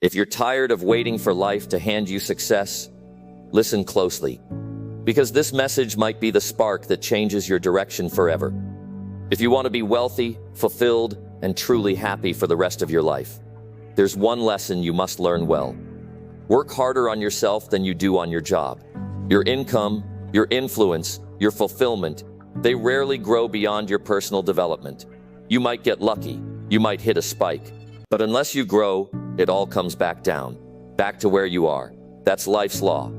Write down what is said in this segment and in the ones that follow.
If you're tired of waiting for life to hand you success, listen closely, because this message might be the spark that changes your direction forever. If you want to be wealthy, fulfilled, and truly happy for the rest of your life, there's one lesson you must learn well. Work harder on yourself than you do on your job. Your income, your influence, your fulfillment, they rarely grow beyond your personal development. You might get lucky, you might hit a spike, but unless you grow, it all comes back down, back to where you are. That's life's law.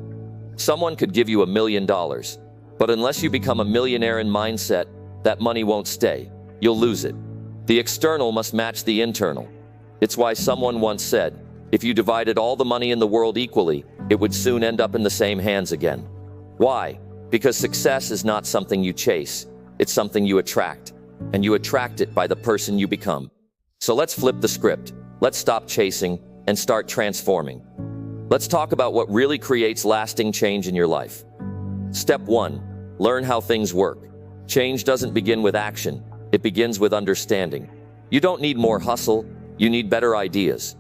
Someone could give you $1 million, but unless you become a millionaire in mindset, that money won't stay. You'll lose it. The external must match the internal. It's why someone once said, if you divided all the money in the world equally, it would soon end up in the same hands again. Why? Because success is not something you chase, it's something you attract, and you attract it by the person you become. So let's flip the script. Let's stop chasing and start transforming. Let's talk about what really creates lasting change in your life. Step 1. Learn how things work. Change doesn't begin with action, it begins with understanding. You don't need more hustle, you need better ideas.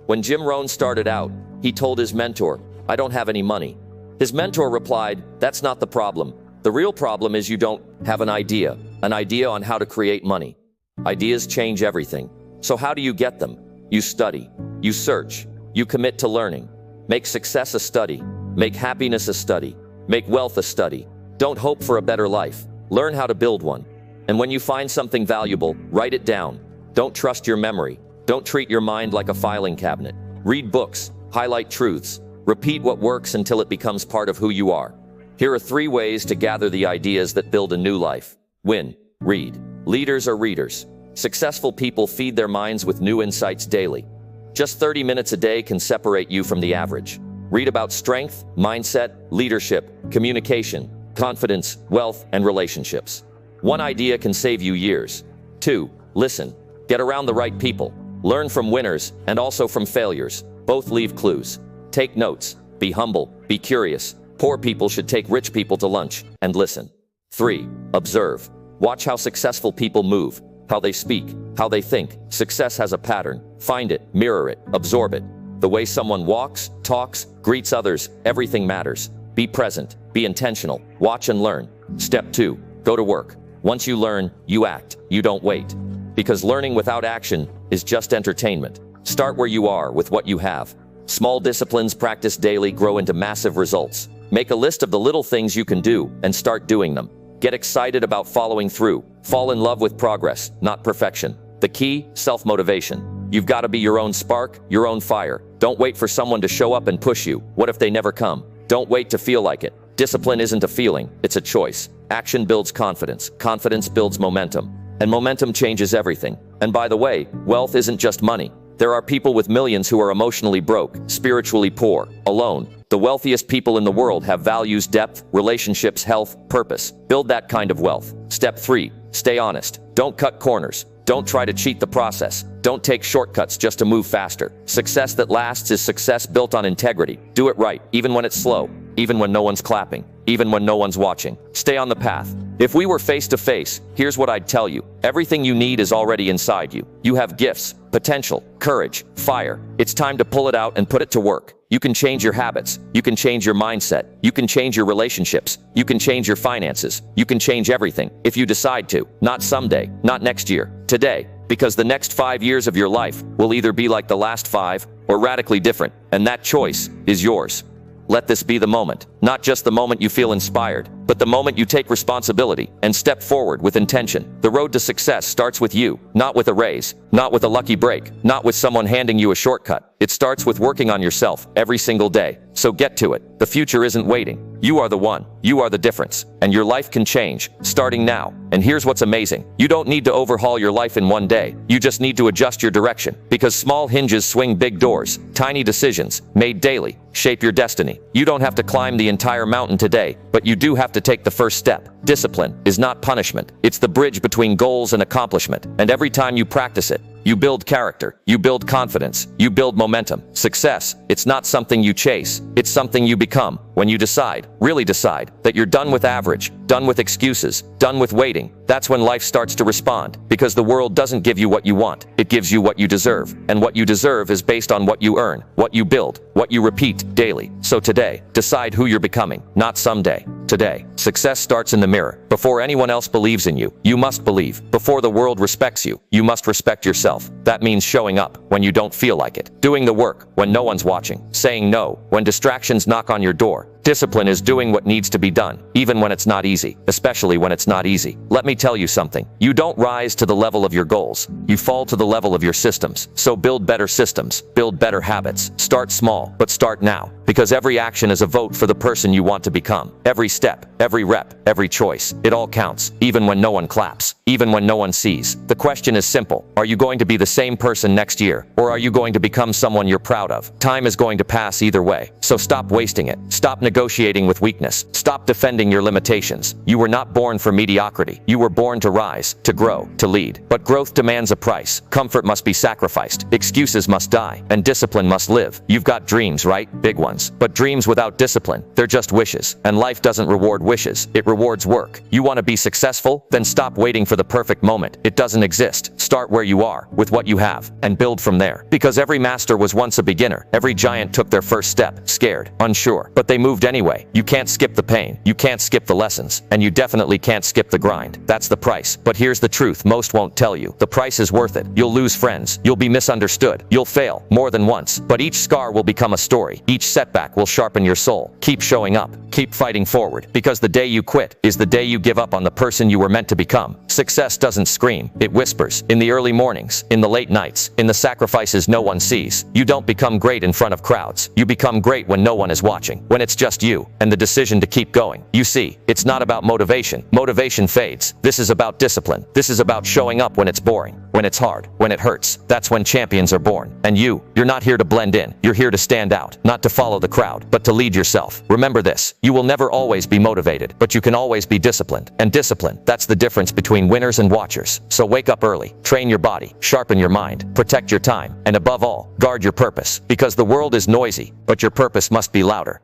When Rohn started out, he told his mentor, "I don't have any money." His mentor replied, "That's not the problem. The real problem is you don't have an idea on how to create money." Ideas change everything. So how do you get them? You study, you search, you commit to learning. Make success a study, make happiness a study, make wealth a study. Don't hope for a better life. Learn how to build one. And when you find something valuable, write it down. Don't trust your memory. Don't treat your mind like a filing cabinet. Read books, highlight truths, repeat what works until it becomes part of who you are. Here are 3 ways to gather the ideas that build a new life. Win, read. Leaders are readers. Successful people feed their minds with new insights daily. Just 30 minutes a day can separate you from the average. Read about strength, mindset, leadership, communication, confidence, wealth, and relationships. One idea can save you years. 2. Listen. Get around the right people. Learn from winners and also from failures. Both leave clues. Take notes. Be humble. Be curious. Poor people should take rich people to lunch. And listen. 3. Observe. Watch how successful people move, how they speak, how they think. Success has a pattern. Find it, mirror it, absorb it. The way someone walks, talks, greets others, everything matters. Be present. Be intentional. Watch and learn. Step 2. Go to work. Once you learn, you act. You don't wait. Because learning without action is just entertainment. Start where you are with what you have. Small disciplines practiced daily grow into massive results. Make a list of the little things you can do and start doing them. Get excited about following through. Fall in love with progress, not perfection. The key, self-motivation. You've got to be your own spark, your own fire. Don't wait for someone to show up and push you. What if they never come? Don't wait to feel like it. Discipline isn't a feeling, it's a choice. Action builds confidence. Confidence builds momentum. And momentum changes everything. And by the way, wealth isn't just money. There are people with millions who are emotionally broke, spiritually poor, alone. The wealthiest people in the world have values, depth, relationships, health, purpose. Build that kind of wealth. Step 3. Stay honest. Don't cut corners. Don't try to cheat the process. Don't take shortcuts just to move faster. Success that lasts is success built on integrity. Do it right, even when it's slow, even when no one's clapping, even when no one's watching. Stay on the path. If we were face to face, here's what I'd tell you. Everything you need is already inside you. You have gifts, potential, courage, fire. It's time to pull it out and put it to work. You can change your habits. You can change your mindset. You can change your relationships. You can change your finances. You can change everything if you decide to. Not someday, not next year, today. Because the next 5 years of your life will either be like the last 5 or radically different. And that choice is yours. Let this be the moment. Not just the moment you feel inspired, but the moment you take responsibility and step forward with intention. The road to success starts with you, not with a raise, not with a lucky break, not with someone handing you a shortcut. It starts with working on yourself every single day. So get to it. The future isn't waiting. You are the one. You are the difference. And your life can change, starting now. And here's what's amazing. You don't need to overhaul your life in one day. You just need to adjust your direction. Because small hinges swing big doors. Tiny decisions, made daily, shape your destiny. You don't have to climb the entire mountain today, but you do have to take the first step. Discipline is not punishment. It's the bridge between goals and accomplishment. And every time you practice it, You build character. You build confidence. You build momentum. Success, it's not something you chase. It's something you become. When you decide, really decide, that you're done with average, done with excuses, done with waiting, that's when life starts to respond. Because the world doesn't give you what you want. It gives you what you deserve. And what you deserve is based on what you earn, what you build, what you repeat daily. So today, decide who you're becoming, not someday. Today, success starts in the mirror. Before anyone else believes in you, you must believe. Before the world respects you, you must respect yourself. That means showing up when you don't feel like it. Doing the work when no one's watching. Saying no when distractions knock on your door. Discipline is doing what needs to be done, even when it's not easy, especially when it's not easy. Let me tell you something. You don't rise to the level of your goals. You fall to the level of your systems. So build better systems, build better habits. Start small, but start now. Because every action is a vote for the person you want to become. Every step, every rep, every choice, it all counts, even when no one claps, even when no one sees. The question is simple. Are you going to be the same person next year, or are you going to become someone you're proud of? Time is going to pass either way. So stop wasting it. Stop negotiating with weakness. Stop defending your limitations. You were not born for mediocrity. You were born to rise, to grow, to lead. But growth demands a price. Comfort must be sacrificed. Excuses must die. And discipline must live. You've got dreams, right? Big ones. But dreams without discipline, they're just wishes. And life doesn't reward wishes. It rewards work. You want to be successful? Then stop waiting for the perfect moment. It doesn't exist. Start where you are, with what you have, and build from there. Because every master was once a beginner. Every giant took their first step, scared, unsure. But they moved anyway. You can't skip the pain. You can't skip the lessons. And you definitely can't skip the grind. That's the price. But here's the truth most won't tell you. The price is worth it. You'll lose friends. You'll be misunderstood. You'll fail, more than once. But each scar will become a story. Each setback will sharpen your soul. Keep showing up. Keep fighting forward. Because the day you quit is the day you give up on the person you were meant to become. Success doesn't scream. It whispers. In the early mornings, in the late nights, in the sacrifices no one sees. You don't become great in front of crowds. You become great when no one is watching. When it's just you and the decision to keep going. You see, it's not about motivation. Motivation fades. This is about discipline. This is about showing up when it's boring, when it's hard, when it hurts. That's when champions are born. And you're not here to blend in. You're here to stand out, not to follow the crowd, but to lead yourself. Remember this, you will never always be motivated, but you can always be disciplined. And discipline, that's the difference between winners and watchers. So wake up early, train your body, sharpen your mind, protect your time, and above all, guard your purpose. Because the world is noisy, but your purpose must be louder.